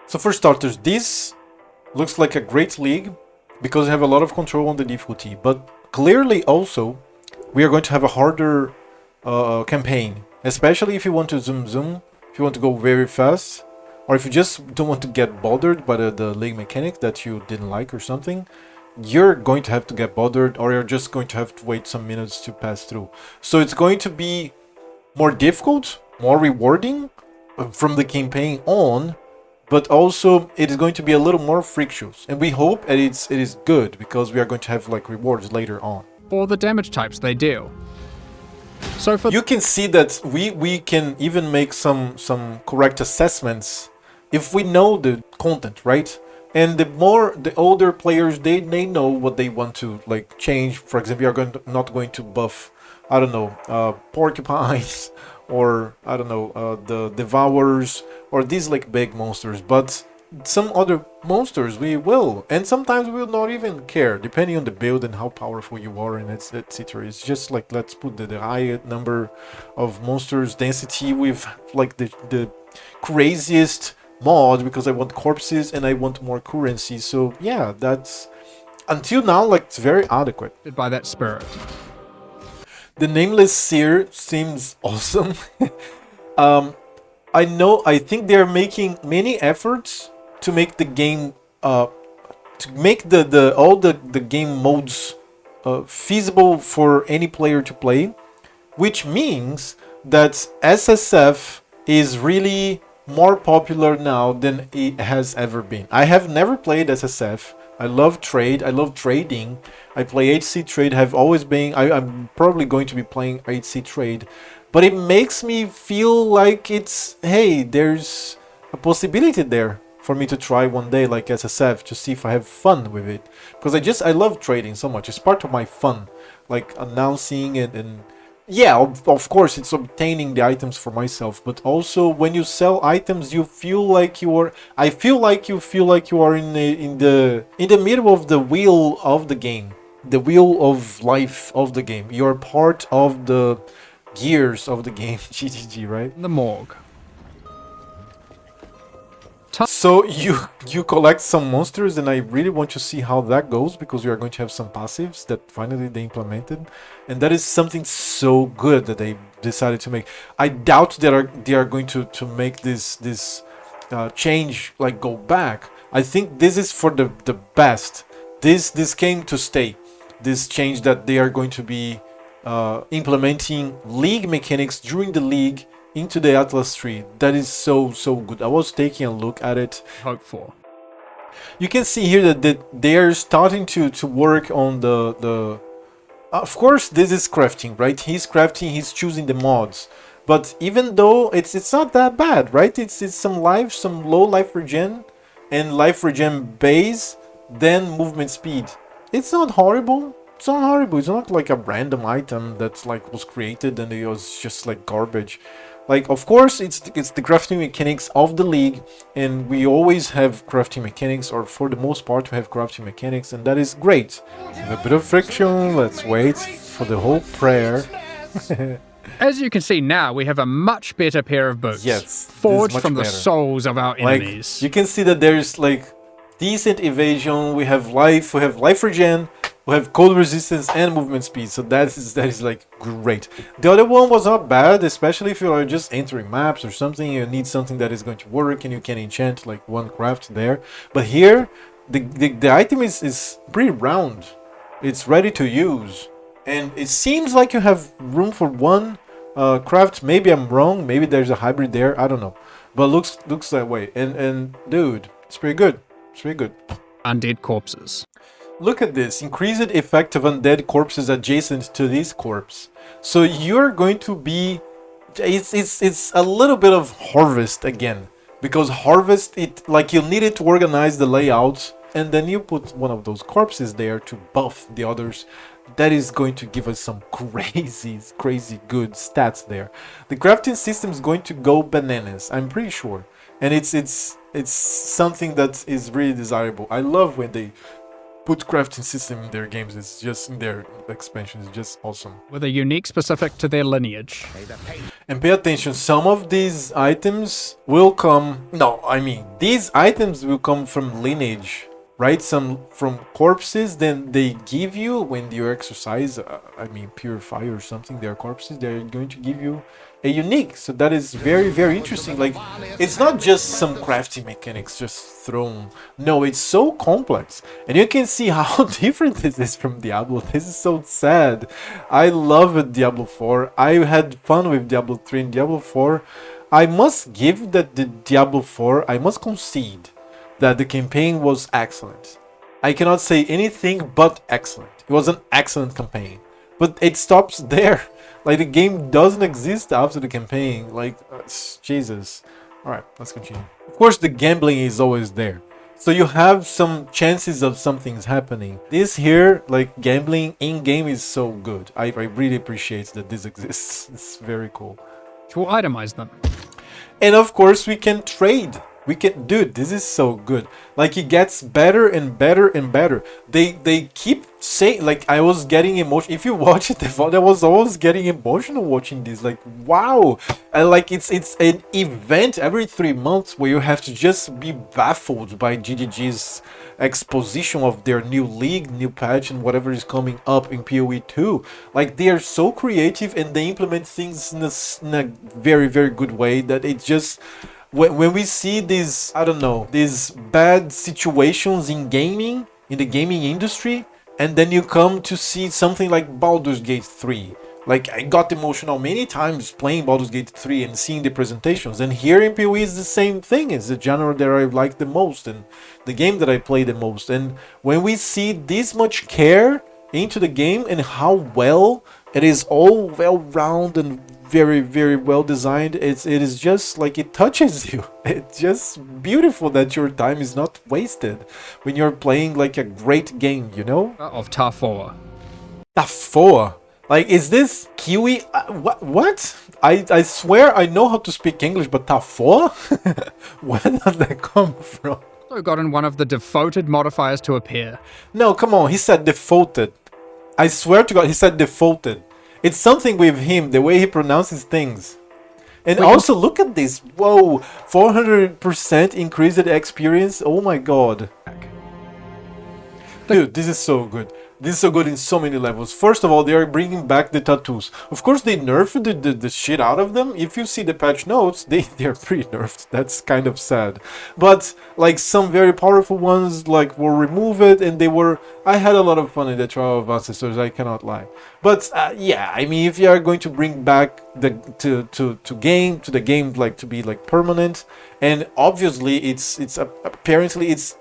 So for starters, this looks like a great league because you have a lot of control on the difficulty. But clearly also, we are going to have a harder campaign, especially if you want to zoom zoom, if you want to go very fast, or if you just don't want to get bothered by the league mechanic that you didn't like or something. You're going to have to get bothered, or you're just going to have to wait some minutes to pass through. So it's going to be more difficult, more rewarding from the campaign on, but also it is going to be a little more frictious. And we hope that it is good because we are going to have like rewards later on. or the damage types they deal. So for You can see that we can even make some correct assessments if we know the content, right? And the older players, they know what they want to like change. For example, you're not going to buff, I don't know, porcupines or I don't know, the devourers or these like big monsters, but some other monsters we will, and sometimes we will not even care depending on the build and how powerful you are, and etc. It's just like, let's put the high number of monsters density with like the craziest mod because I want corpses and I want more currency. So yeah, that's until now like it's very adequate. by that spirit. The Nameless Seer seems awesome. I think they're making many efforts to make the game to make the all the game modes feasible for any player to play, which means that SSF is really more popular now than it has ever been. I have never played SSF. I love trade. I love trading. I play HC trade. Have always been. I'm probably going to be playing HC trade, but it makes me feel like it's, hey, there's a possibility there for me to try one day like SSF to see if I have fun with it, because I love trading so much. It's part of my fun, like announcing and yeah, of course it's obtaining the items for myself, but also when you sell items you feel like you are, I feel like you are in the middle of the wheel of the game, the wheel of life of the game. You're part of the gears of the game. GGG, right? The morgue. So you collect some monsters, and I really want to see how that goes, because we are going to have some passives that finally they implemented, and that is something so good that they decided to make. I doubt that they are going to make this change like go back. I think this is for the best. This came to stay. This change that they are going to be implementing league mechanics during the league into the Atlas tree. That is so good. I was taking a look at it. Hope for. You can see here that they are starting to work on the of course this is crafting, right? He's crafting, he's choosing the mods, but even though it's not that bad, right? It's some low life regen and life regen base, then movement speed. It's not horrible. It's not horrible. It's not like a random item that's like was created and it was just like garbage. Like, of course, it's the crafting mechanics of the league, and we always have crafting mechanics, or for the most part we have crafting mechanics, and that is great. A bit of friction. Let's wait for the whole prayer. As you can see now, we have a much better pair of boots. Yes, forged from the souls of our enemies. Like, you can see that there's like decent evasion. We have life regen. We have cold resistance and movement speed, so that is like great. The other one was not bad, especially if you are just entering maps or something. You need something that is going to work, and you can enchant like one craft there. But here, the item is pretty round. It's ready to use, and it seems like you have room for one craft. Maybe I'm wrong. Maybe there's a hybrid there. I don't know, but looks that way. And dude, it's pretty good. It's pretty good. Undead corpses. Look at this, increased effect of undead corpses adjacent to this corpse. So you're going to be, it's a little bit of harvest again, because harvest, it like you needed to organize the layout, and then you put one of those corpses there to buff the others. That is going to give us some crazy good stats there. The crafting system is going to go bananas, I'm pretty sure, and it's something that is really desirable. I love when they put crafting system in their games. It's just in their expansions. It's just awesome. with a unique specific to their lineage. And pay attention, some of these items will come... No, I mean, these items will come from lineage, right? Some from corpses, then they give you, when you exercise, I mean, purify or something, their corpses, they're going to give you a unique. So that is very, very interesting. Like, it's not just some crafting mechanics just thrown. No, it's so complex. And you can see how different this is from Diablo. This is so sad. I love Diablo 4. I had fun with Diablo 3 and Diablo 4. I must give that the Diablo 4, I must concede that the campaign was excellent. I cannot say anything but excellent. It was an excellent campaign. But it stops there. Like, the game doesn't exist after the campaign. Like, Jesus. Alright, let's continue. Of course, the gambling is always there. So you have some chances of something's happening. This here, like, gambling in-game is so good. I really appreciate that this exists. It's very cool. We'll itemize them. And of course, we can trade. We can, dude, this is so good. Like, it gets better and better and better. They keep saying, like, I was getting emotional. If you watch it, I was always getting emotional watching this. Like, wow. And like, it's an event every 3 months where you have to just be baffled by GGG's exposition of their new league, new patch, and whatever is coming up in PoE 2. Like, they are so creative and they implement things in a very, very good way that it just... When we see these, I don't know, these bad situations in gaming, in the gaming industry, and then you come to see something like Baldur's Gate 3. Like, I got emotional many times playing Baldur's Gate 3 and seeing the presentations. And here in PoE is the same thing. It's the genre that I like the most and the game that I play the most. And when we see this much care into the game and how well it is all well-rounded and very, very well designed, it is just like it touches you. It's just beautiful that your time is not wasted when you're playing like a great game, you know? Of Tafoa. Tafoa? Like, is this Kiwi? What? I swear I know how to speak English, but Tafoa? Where does that come from? Also gotten one of the defaulted modifiers to appear. No, come on, he said defaulted. I swear to God, he said defaulted. It's something with him, the way he pronounces things. And also, look at this. Whoa, 400% increased experience. Oh my God. Dude, this is so good. This is so good in so many levels. First of all, they are bringing back the tattoos. Of course, they nerfed the shit out of them. If you see the patch notes, they're pretty nerfed. That's kind of sad. But, like, some very powerful ones, like, were removed, and they were... I had a lot of fun in the Trial of Ancestors, I cannot lie. But, yeah, I mean, if you are going to bring back the game, like, to be, like, permanent, and obviously it's apparently it's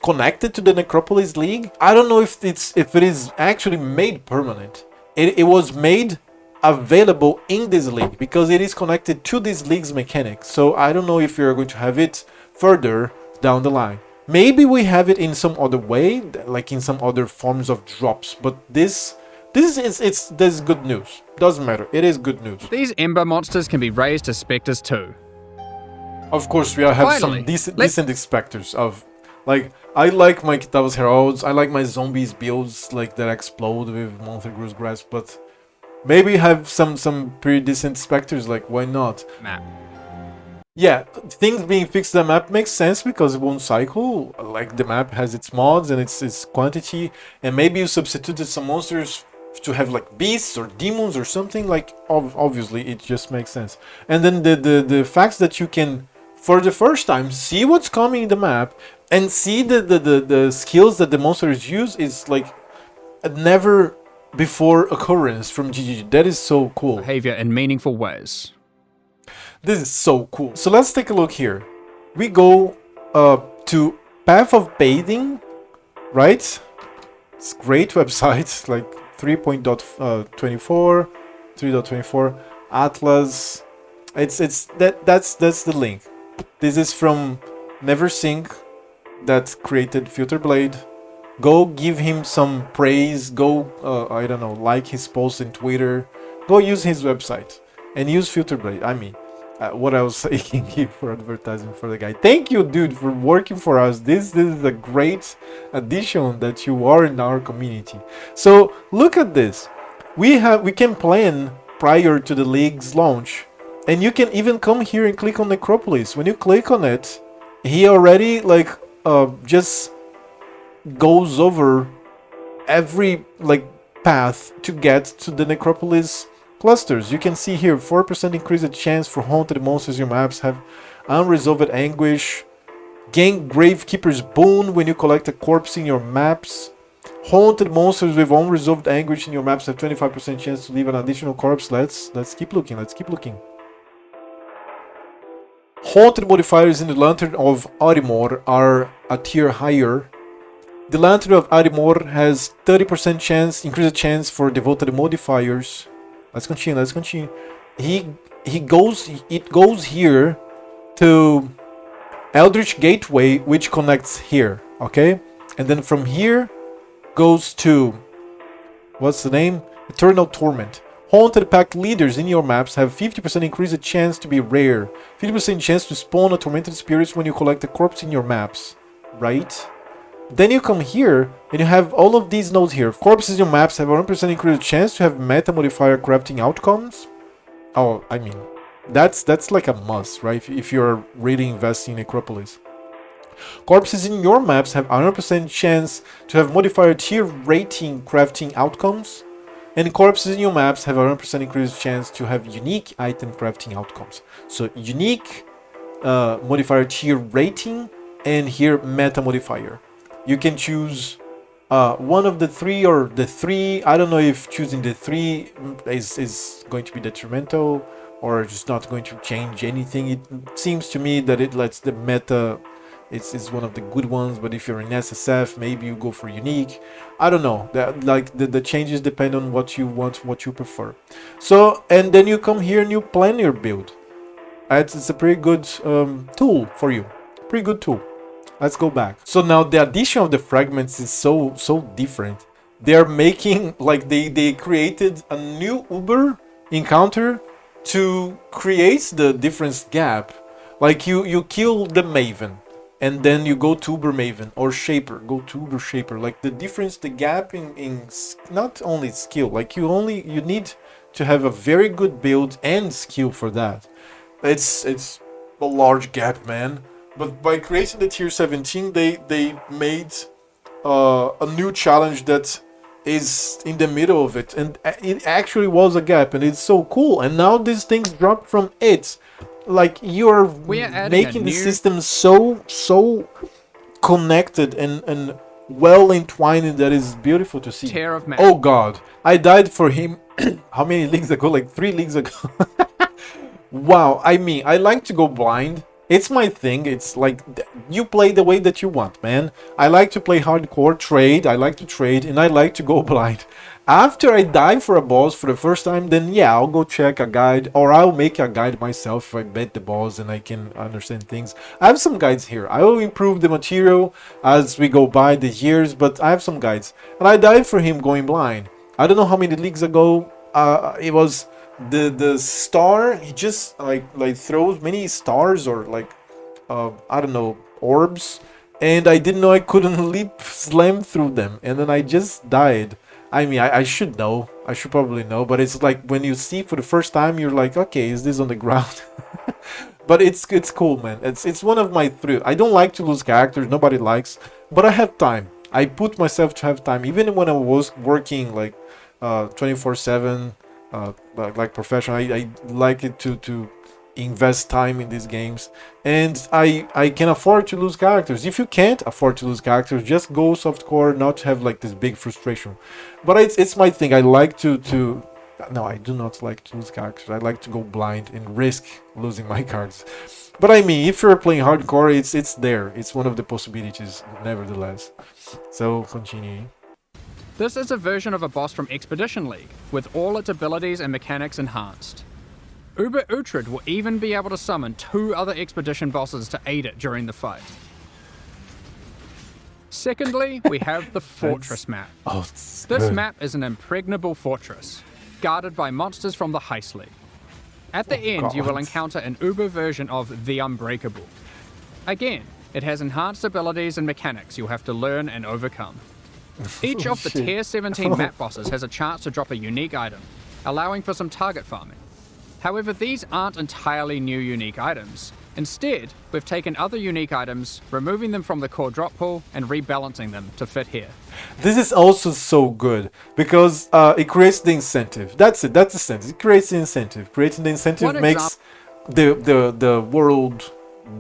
connected to the Necropolis League. I don't know if it is actually made permanent. It was made available in this league because it is connected to this league's mechanics. So I don't know if you're going to have it further down the line. Maybe we have it in some other way, like in some other forms of drops. But this is good news. Doesn't matter. It is good news. These Ember monsters can be raised to specters too. Of course, we have Finally, some decent specters of, like, I like my Kitavos Heralds, I like my zombies builds, like, that explode with Monthor's Grasp, but maybe have some pretty decent specters, like, why not? Map. Yeah, things being fixed to the map makes sense because it won't cycle, like, the map has its mods and its quantity, and maybe you substituted some monsters to have like beasts or demons or something, like, obviously it just makes sense. And then the fact that you can, for the first time, see what's coming in the map and see the skills that the monsters use is like a never before occurrence from GGG. That is so cool. Behavior in meaningful ways. This is so cool. So let's take a look here. We go to Path of Bathing, right? It's great website, like 3.24, 3.24, Atlas. That's the link. This is from Neversink that created Filter Blade. Go give him some praise. Go, I don't know, like his posts in Twitter. Go use his website and use Filter Blade. I mean, what I was saying here for advertising for the guy. Thank you, dude, for working for us. This is a great addition that you are in our community. So look at this. We can plan prior to the league's launch, and you can even come here and click on Necropolis. When you click on it, he already like just goes over every like path to get to the Necropolis clusters. You can see here 4% increased chance for haunted monsters in your maps have unresolved anguish. Gain Gravekeeper's boon when you collect a corpse in your maps. Haunted monsters with unresolved anguish in your maps have 25% chance to leave an additional corpse. Let's keep looking. Let's keep looking. Haunted modifiers in the Lantern of Arimor are a tier higher. The Lantern of Arimor has 30% chance, increased chance for devoted modifiers. Let's continue. Let's continue. It goes here to Eldritch Gateway, which connects here. Okay, and then from here goes to what's the name? Eternal Torment. Haunted Pact leaders in your maps have 50% increased chance to be rare. 50% chance to spawn a tormented spirits when you collect a corpse in your maps. Right? Then you come here and you have all of these nodes here. Corpses in your maps have 100% increased chance to have meta modifier crafting outcomes. Oh, I mean, that's like a must, right? If you're really investing in Necropolis. Corpses in your maps have 100% chance to have modifier tier rating crafting outcomes. And corpses in your maps have 100% increased chance to have unique item crafting outcomes. So unique modifier tier rating and here meta modifier. You can choose one of the three or the three. I don't know if choosing the three is going to be detrimental or just not going to change anything. It seems to me that it lets the meta, it's one of the good ones, but if you're in SSF, maybe you go for unique. I don't know. The changes depend on what you want, what you prefer. So, and then you come here and you plan your build. It's a pretty good tool for you. Pretty good tool. Let's go back. So now the addition of the fragments is so different. They're making like they created a new Uber encounter to create the difference gap. Like you kill the Maven and then you go to Uber Maven or Shaper, go to Uber Shaper. Like the difference, the gap in not only skill, like you need to have a very good build and skill for that. It's a large gap, man. But by creating the tier 17, they made a new challenge that is in the middle of it, and it actually was a gap, and it's so cool. And now these things drop from it, like you're making the system so connected and well entwined that is beautiful to see. Oh God, I died for him. How many leagues ago? Like 3 leagues ago. Wow, I mean, I like to go blind. It's my thing. It's like you play the way that you want, man. I like to play hardcore, trade. I like to trade, and I like to go blind. After I die for a boss for the first time, then yeah, I'll go check a guide, or I'll make a guide myself if I bet the boss and I can understand things. I have some guides here. I will improve the material as we go by the years, but I have some guides. And I died for him going blind. I don't know how many leagues ago. It was the star. He just like throws many stars or like I don't know, orbs, and I didn't know I couldn't slam through them, and then I just died. I mean, I should know. I should probably know, but it's like when you see for the first time, you're like, okay, is this on the ground? But it's cool, man. It's one of my thrill. I don't like to lose characters. Nobody likes, but I have time. I put myself to have time, even when I was working like 24/7. Like professional, I like it to invest time in these games, and I can afford to lose characters. If you can't afford to lose characters, just go softcore, not have like this big frustration. But it's my thing. I like to no, I do not like to lose characters. I like to go blind and risk losing my cards. But I mean, if you're playing hardcore, it's there. It's one of the possibilities, nevertheless. So continuing. This is a version of a boss from Expedition League, with all its abilities and mechanics enhanced. Uber Uhtred will even be able to summon 2 other Expedition bosses to aid it during the fight. Secondly, we have the Fortress map. This map is an impregnable fortress, guarded by monsters from the Heist League. At the end, you will God. encounter an Uber version of the Unbreakable. Again, it has enhanced abilities and mechanics you'll have to learn and overcome. Each of the Shit. Tier 17 map bosses has a chance to drop a unique item, allowing for some target farming. However, these aren't entirely new unique items. Instead, we've taken other unique items, removing them from the core drop pool, and rebalancing them to fit here. This is also so good because it creates the incentive. That's it. That's the incentive. It creates the incentive. Creating the incentive One makes the world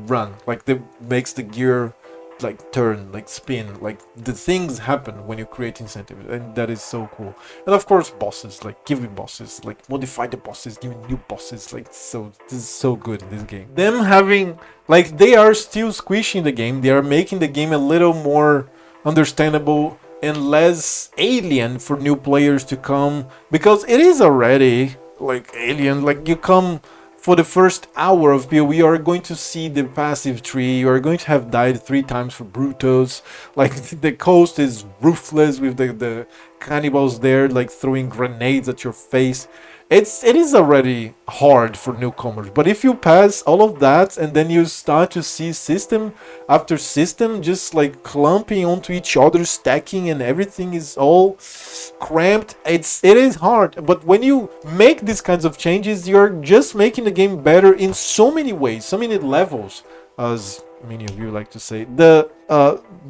run. Like makes the gear like turn, like spin, like the things happen when you create incentive, and that is so cool. And of course, bosses, like give me bosses, like modify the bosses, give me new bosses. Like so, this is so good in this game. Them having like they are still squishing the game. They are making the game a little more understandable and less alien for new players to come, because it is already like alien. Like you come for the first hour of PoE, you are going to see the passive tree. You are going to have died 3 times for Brutos. Like the coast is ruthless with the cannibals there, like throwing grenades at your face. It is already hard for newcomers, but if you pass all of that and then you start to see system after system just like clumping onto each other, stacking, and everything is all cramped, it is hard. But when you make these kinds of changes, you're just making the game better in so many ways, so many levels, as many of you like to say. The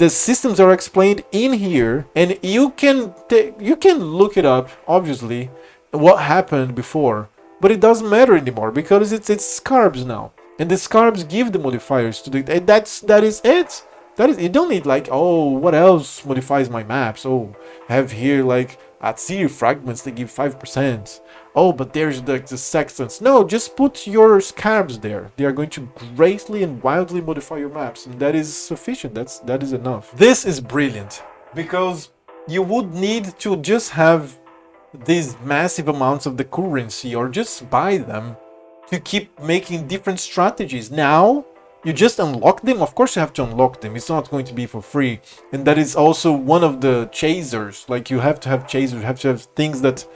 systems are explained in here, and you can look it up, obviously, what happened before, but it doesn't matter anymore because it's scarbs now, and the scarbs give the modifiers to the, and that is it. That is, you don't need like, oh, what else modifies my maps? Oh, I have here like Atzir fragments, they give 5%. Oh, but there's the sextants. No, just put your scarbs there. They are going to greatly and wildly modify your maps, and that is sufficient. That is enough. This is brilliant because you would need to just have these massive amounts of the currency or just buy them to keep making different strategies. Now you just unlock them. Of course you have to unlock them, it's not going to be for free, and that is also one of the chasers. Like you have to have chasers, you have to have things that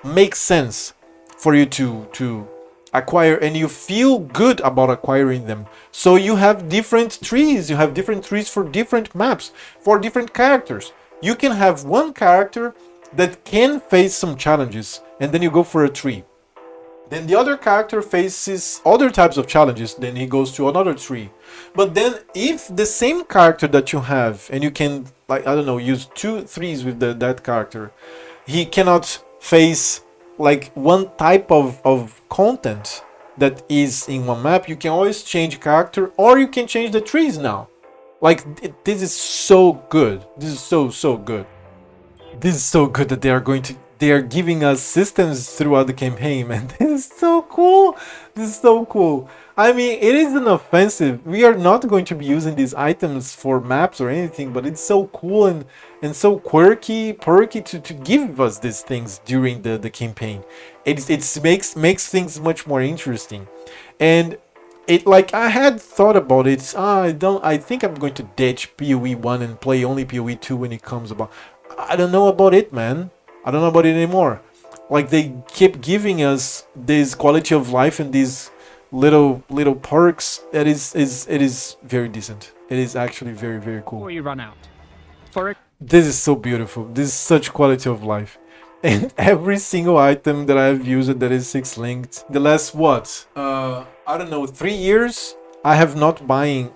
make sense for you to acquire, and you feel good about acquiring them. So you have different trees, for different maps, for different characters. You can have one character that can face some challenges, and then you go for a tree. Then the other character faces other types of challenges, then he goes to another tree. But then if the same character that you have, and you can, like, I don't know, use 2 trees with that character, he cannot face like one type of content that is in one map, you can always change character, or you can change the trees now. Like, this is so good. This is so good. This is so good that they are giving us systems throughout the campaign, man. This is so cool. This is so cool. I mean, it isn't offensive. We are not going to be using these items for maps or anything, but it's so cool and so perky to give us these things during the campaign. It makes things much more interesting. And it, like, I had thought about it. I think I'm going to ditch PoE 1 and play only PoE 2 when it comes about. I don't know about it, man. I don't know about it anymore. Like, they keep giving us this quality of life and these little perks. It is very decent. It is actually very cool. Before you run out. This is so beautiful. This is such quality of life. And every single item that I've used that is 6 linked, the last I don't know, 3 years, I have not been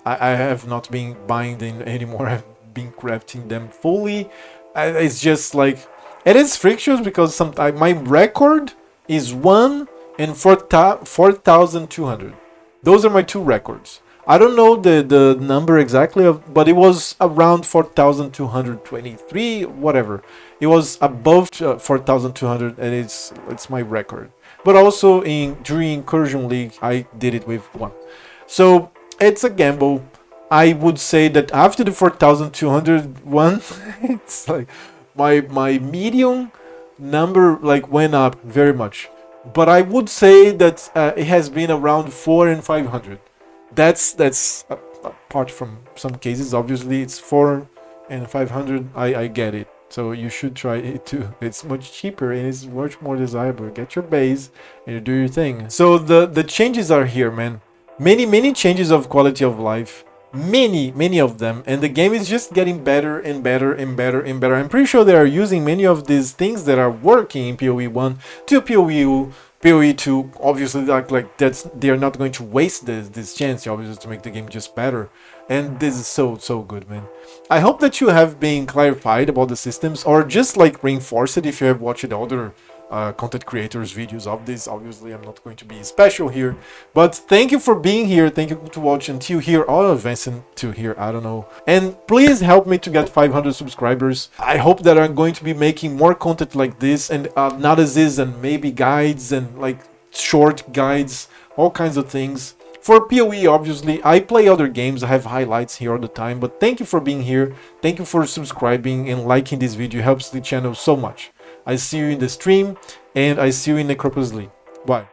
buying them anymore. I've been crafting them fully. It's just like, it is frictious because my record is 1 and 4,200. Those are my 2 records. I don't know the number exactly but it was around 4,223, whatever. It was above 4,200, and it's my record. But also during Incursion League, I did it with 1. So it's a gamble. I would say that after the 4,201, it's like my medium number like went up very much. But I would say that it has been around 4 and 500. That's apart from some cases. Obviously, it's 4 and 500. I get it. So you should try it too. It's much cheaper and it's much more desirable. Get your base and you do your thing. So the changes are here, man. Many changes of quality of life. Many of them, and the game is just getting better and better and better and better. I'm pretty sure they are using many of these things that are working in PoE 1 to PoE 2. Obviously, like that's, they're not going to waste this chance, obviously, to make the game just better. And this is so good, man. I hope that you have been clarified about the systems, or just like reinforce it if you have watched other content creators videos of this. Obviously, I'm not going to be special here, but thank you for being here. Thank you to watch until here, or advancing to here, I don't know. And please help me to get 500 subscribers. I hope that I'm going to be making more content like this, and analysis and maybe guides and like short guides, all kinds of things. For PoE, obviously, I play other games, I have highlights here all the time, but thank you for being here, thank you for subscribing and liking this video, it helps the channel so much. I see you in the stream, and I see you in Necropolis League. Bye.